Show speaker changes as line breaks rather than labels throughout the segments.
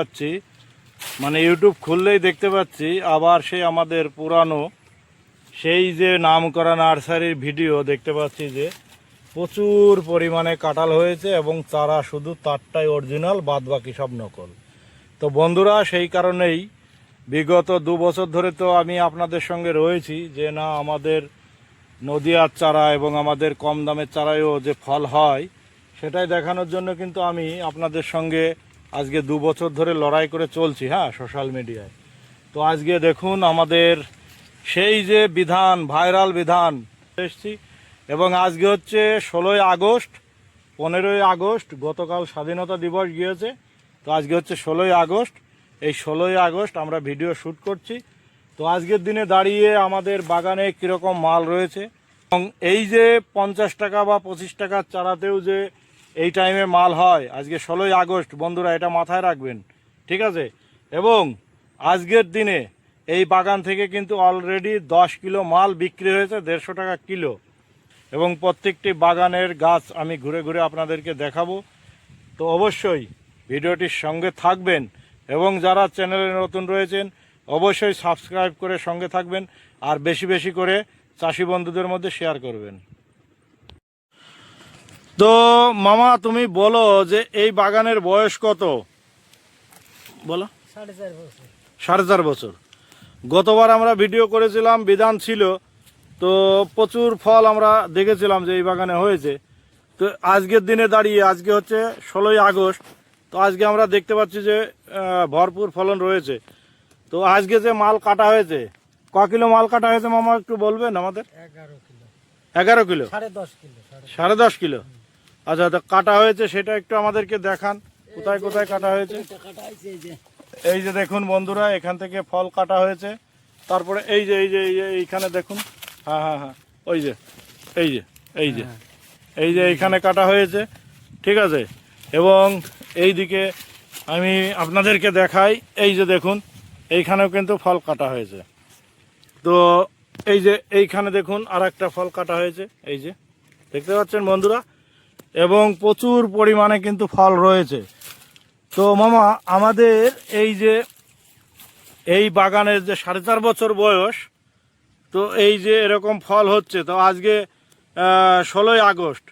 পাচ্ছি, মানে ইউটিউব খুললেই দেখতে পাচ্ছি আবার সেই আমাদের পুরানো সেই যে নামকরা নার্সারির ভিডিও দেখতে পাচ্ছি যে প্রচুর পরিমাণে কাঁঠাল হয়েছে এবং চারা শুধু তারটাই অরিজিনাল, বাদ বাকি সব নকল। তো বন্ধুরা, সেই কারণেই বিগত 2 বছর ধরে তো আমি আপনাদের সঙ্গে রয়েছি যে না, আমাদের নদিয়ার চারা এবং আমাদের কম দামের চারায়ও যে ফল হয় সেটাই দেখানোর জন্য কিন্তু আমি আপনাদের সঙ্গে আজকে 2 বছর ধরে লড়াই করে চলছি, হ্যাঁ, সোশ্যাল মিডিয়ায়। তো আজকে দেখুন আমাদের সেই যে বিধান, ভাইরাল বিধান এসেছি, এবং আজকে হচ্ছে 16ই আগস্ট, 15ই আগস্ট, গতকাল স্বাধীনতা দিবস গিয়েছে, তো আজকে হচ্ছে 16ই আগস্ট। এই 16ই আগস্ট আমরা ভিডিও শ্যুট করছি। তো আজকের দিনে দাঁড়িয়ে আমাদের বাগানে কীরকম মাল রয়েছে, এবং এই যে 50 টাকা বা 25 টাকার চারাতেও যে এই টাইমে মাল হয়, আজকে 16ই আগস্ট বন্ধুরা, এটা মাথায় রাখবেন, ঠিক আছে। এবং আজকের দিনে এই বাগান থেকে কিন্তু অলরেডি 10 কিলো মাল বিক্রি হয়েছে 150 টাকা কিলো, এবং প্রত্যেকটি বাগানের গাছ আমি ঘুরে ঘুরে আপনাদেরকে দেখাবো। তো অবশ্যই ভিডিওটির সঙ্গে থাকবেন, এবং যারা চ্যানেলে নতুন রয়েছেন অবশ্যই সাবস্ক্রাইব করে সঙ্গে থাকবেন, আর বেশি বেশি করে চাষি বন্ধুদের মধ্যে শেয়ার করবেন। তো মামা, তুমি বলো যে এই বাগানের বয়স কত? বলো।
4.5 বছর।
4.5 বছর। গতবার আমরা ভিডিও করেছিলাম, বিধান ছিল, তো প্রচুর ফল আমরা দেখেছিলাম যে এই বাগানে হয়েছে। তো আজকের দিনে দাঁড়িয়ে, আজকে হচ্ছে 16ই আগস্ট, তো আজকে আমরা দেখতে পাচ্ছি যে ভরপুর ফলন রয়েছে। তো আজকে যে মাল কাটা হয়েছে, ক কিলো মাল কাটা হয়েছে মামা, একটু বলবেন আমাদের?
11 কিলো।
11 কিলো?
10.5 কিলো।
10.5 কিলো। আচ্ছা, তো কাটা হয়েছে সেটা একটু আমাদেরকে দেখান, কোথায় কোথায় কাটা হয়েছে। এই যে দেখুন বন্ধুরা, এখান থেকে ফল কাটা হয়েছে। তারপরে এই যে এইখানে দেখুন, হ্যাঁ হ্যাঁ হ্যাঁ, ওই যে এই যে এইখানে কাটা হয়েছে, ঠিক আছে। এবং এই দিকে আমি আপনাদেরকে দেখাই, এই যে দেখুন এইখানেও কিন্তু ফল কাটা হয়েছে। তো এই যে এইখানে দেখুন আর একটা ফল কাটা হয়েছে, এই যে দেখতে পাচ্ছেন বন্ধুরা, এবং প্রচুর পরিমাণে কিন্তু ফল রয়েছে। তো মামা, আমাদের এই যে এই বাগানের যে 4.5 বছর বয়স, তো এই যে এরকম ফল হচ্ছে, তো আজকে 16ই আগস্ট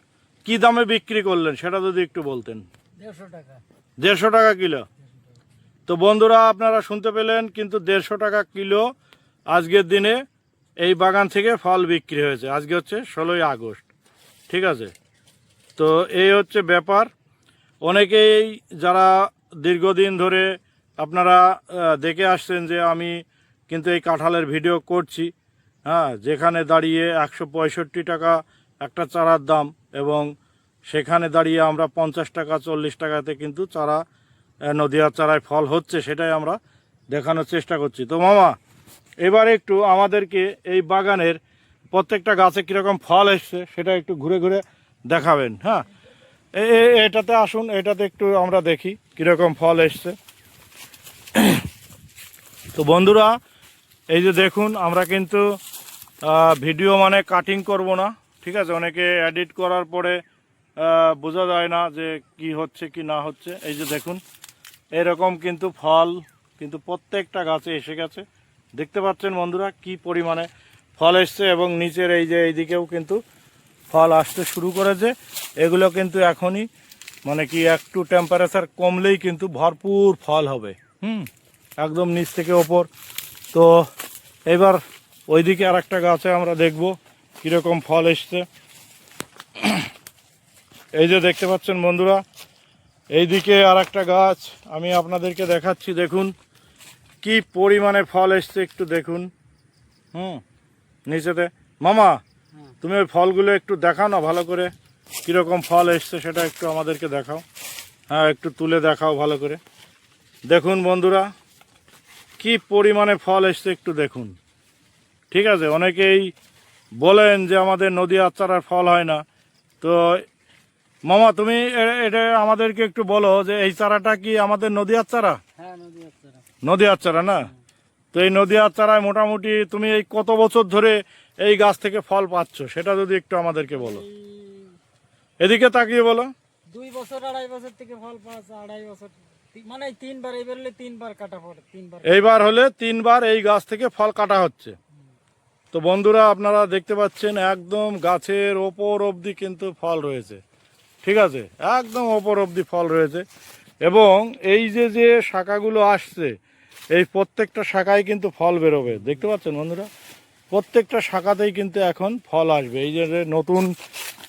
কি দামে বিক্রি করলেন সেটা যদি একটু বলতেন।
150 টাকা।
150 টাকা কিলো। তো বন্ধুরা, আপনারা শুনতে পেলেন, কিন্তু 150 টাকা কিলো আজকের দিনে এই বাগান থেকে ফল বিক্রি হয়েছে। আজকে হচ্ছে 16ই আগস্ট, ঠিক আছে। তো এই হচ্ছে ব্যাপার। অনেকেই যারা দীর্ঘদিন ধরে আপনারা দেখে আসছেন যে আমি কিন্তু এই কাঁঠালের ভিডিও করছি, হ্যাঁ, যেখানে দাঁড়িয়ে 165 টাকা একটা চারার দাম, এবং সেখানে দাঁড়িয়ে আমরা 50 টাকা 40 টাকাতে কিন্তু চারা, নদিয়ার চারায় ফল হচ্ছে, সেটাই আমরা দেখানোর চেষ্টা করছি। তো মামা, এবারে একটু আমাদেরকে এই বাগানের প্রত্যেকটা গাছে কীরকম ফল এসছে সেটা একটু ঘুরে ঘুরে দেখাবেন, হ্যাঁ। এটাতে আসুন, এটাতে একটু আমরা দেখি কীরকম ফল এসছে। তো বন্ধুরা, এই যে দেখুন, আমরা কিন্তু ভিডিও মানে কাটিং করব না, ঠিক আছে। অনেকে এডিট করার পরে বোঝা যায় না যে কি হচ্ছে কি না হচ্ছে। এই যে দেখুন, এরকম কিন্তু ফল কিন্তু প্রত্যেকটা গাছে এসে গেছে, দেখতে পাচ্ছেন বন্ধুরা কি পরিমাণে ফল এসছে, এবং নিচের এই যে এইদিকেও কিন্তু ফল আসতে শুরু করেছে। এগুলো কিন্তু এখনই মানে কি একটু টেম্পারেচার কমলেই কিন্তু ভরপুর ফল হবে, একদম নিচ থেকে ওপর। তো এবার ওইদিকে আর একটা গাছে আমরা দেখব কীরকম ফল এসছে। এই যে দেখতে পাচ্ছেন বন্ধুরা, এইদিকে আর একটা গাছ আমি আপনাদেরকে দেখাচ্ছি, দেখুন কি পরিমাণে ফল এসছে, একটু দেখুন। নিচেতে মামা, তুমি ওই ফলগুলো একটু দেখাও না ভালো করে, কীরকম ফল এসছে সেটা একটু আমাদেরকে দেখাও, হ্যাঁ, একটু তুলে দেখাও ভালো করে। দেখুন বন্ধুরা কি পরিমাণে ফল এসছে, একটু দেখুন, ঠিক আছে। অনেকেই বলেন যে আমাদের নদিয়ার চারার ফল হয় না। তো মামা, তুমি এটা আমাদেরকে একটু বলো যে এই চারাটা কি আমাদের নদিয়ার চারা?
হ্যাঁ, নদিয়ার চারা।
নদিয়ার চারা না? তো এই নদিয়ার চারায় মোটামুটি তুমি এই কত বছর ধরে এই গাছ থেকে ফল পাচ্ছ সেটা যদি একটু আমাদেরকে বলো। এদিকে তাকিয়ে বলো।
2 বছর 2.5 বছর থেকে ফল পাচ্ছে, 2.5 বছর। মানে তিনবার এই বেরলে তিনবার কাটা পড়ে, তিনবার।
এইবার হলে 3বার এই গাছ থেকে ফল কাটা হচ্ছে। তো বন্ধুরা আপনারা দেখতে পাচ্ছেন একদম গাছের ওপর অবধি কিন্তু ফল রয়েছে, ঠিক আছে, একদম ওপর অবধি ফল রয়েছে। এবং এই যে যে শাখাগুলো আসছে, এই প্রত্যেকটা শাখায় কিন্তু ফল বেরোবে, দেখতে পাচ্ছেন বন্ধুরা, প্রত্যেকটা শাখাতেই কিন্তু এখন ফল আসবে। এই যে যে নতুন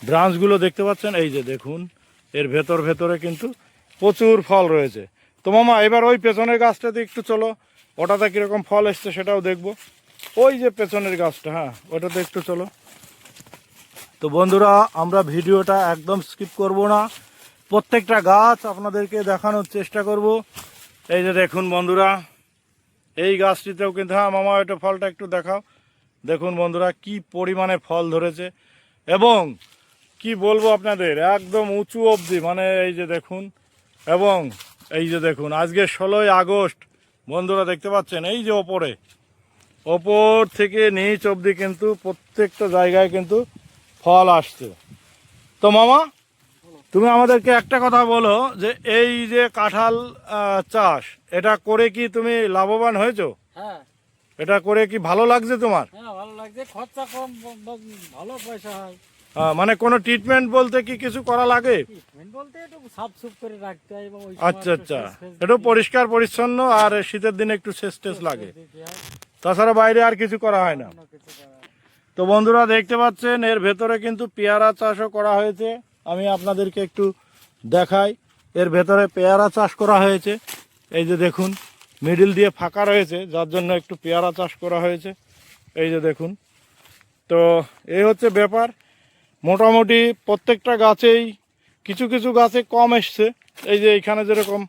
ব্রাঞ্চগুলো দেখতে পাচ্ছেন, এই যে দেখুন এর ভেতরে কিন্তু প্রচুর ফল রয়েছে। তো মামা এবার ওই পেছনের গাছটাতে একটু চলো, ওটাতে কীরকম ফল এসছে সেটাও দেখবো। ওই যে পেছনের গাছটা, হ্যাঁ ওটাতে একটু চলো। তো বন্ধুরা আমরা ভিডিওটা একদম স্কিপ করব না, প্রত্যেকটা গাছ আপনাদেরকে দেখানোর চেষ্টা করব। এই যে দেখুন বন্ধুরা, এই গাছটিতেও কিন্তু, হ্যাঁ মামা এটা ফলটা একটু দেখাও। দেখুন বন্ধুরা কি পরিমাণে ফল ধরেছে, এবং কি বলবো আপনাদের, একদম উঁচু অবধি, মানে এই যে দেখুন। এবং এই যে দেখুন আজকে 16ই আগস্ট বন্ধুরা, দেখতে পাচ্ছেন এই যে ওপর থেকে নিচ অবধি কিন্তু প্রত্যেকটা জায়গায় কিন্তু ফল আসছে। তো মামা তুমি আমাদেরকে একটা কথা বলো, যে এই যে কাঁঠাল চাষ, এটা করে কি তুমি লাভবান হয়েছো?
হ্যাঁ
এটা করে কি ভালো লাগছে তোমার?
হ্যাঁ, ভালো লাগছে, খরচা কম, ভালো পয়সা হয়।
মানে কোনো ট্রিটমেন্ট বলতে কি কিছু করা লাগে?
ট্রিটমেন্ট বলতে একটু সাফ সুফ করে রাখতে হয়, এবং ওই
আচ্ছা আচ্ছা, একটু পরিষ্কার পরিচ্ছন্ন, আর শীতের দিনে একটু সেচ টেচ লাগে, তাছাড়া বাইরে আর কিছু করা হয় না। তো বন্ধুরা দেখতে পাচ্ছেন এর ভেতরে কিন্তু পেয়ারা চাষও করা হয়েছে। আমি আপনাদেরকে একটু দেখাই, এর ভেতরে পেয়ারা চাষ করা হয়েছে। এই যে দেখুন মিডিল দিয়ে ফাঁকা রয়েছে, যার জন্য একটু পেয়ারা চাষ করা হয়েছে। এই যে দেখুন, তো এই হচ্ছে ব্যাপার। মোটামুটি প্রত্যেকটা গাছেই কিছু কিছু গাছে কম এসছে। এই যে এইখানে যেরকম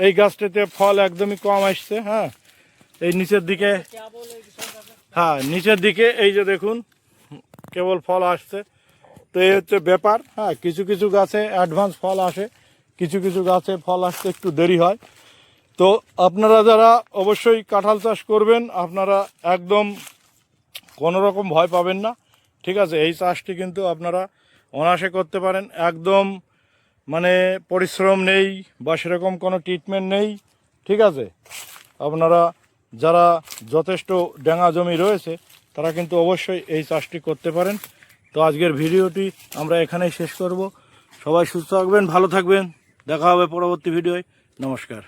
এই গাছটাতে ফল একদমই কম আসছে, হ্যাঁ এই নিচের দিকে, হ্যাঁ নিচের দিকে এই যে দেখুন কেবল ফল আসছে। তো এই হচ্ছে ব্যাপার। হ্যাঁ কিছু কিছু গাছে অ্যাডভান্স ফল আসে, কিছু কিছু গাছে ফল আসতে একটু দেরি হয়। তো আপনারা যারা অবশ্যই কাঁঠাল চাষ করবেন, আপনারা একদম কোনো রকম ভয় পাবেন না, ঠিক আছে। এই চাষটি কিন্তু আপনারা অনায়াসে করতে পারেন, একদম মানে পরিশ্রম নেই বা সেরকম কোনো ট্রিটমেন্ট নেই, ঠিক আছে। আপনারা যারা যথেষ্ট ডাঙা জমি রয়েছে তারা কিন্তু অবশ্যই এই চাষটি করতে পারেন। তো আজকের ভিডিওটি আমরা এখানেই শেষ করব। সবাই সুস্থ থাকবেন, ভালো থাকবেন, দেখা হবে পরবর্তী ভিডিওয়। নমস্কার।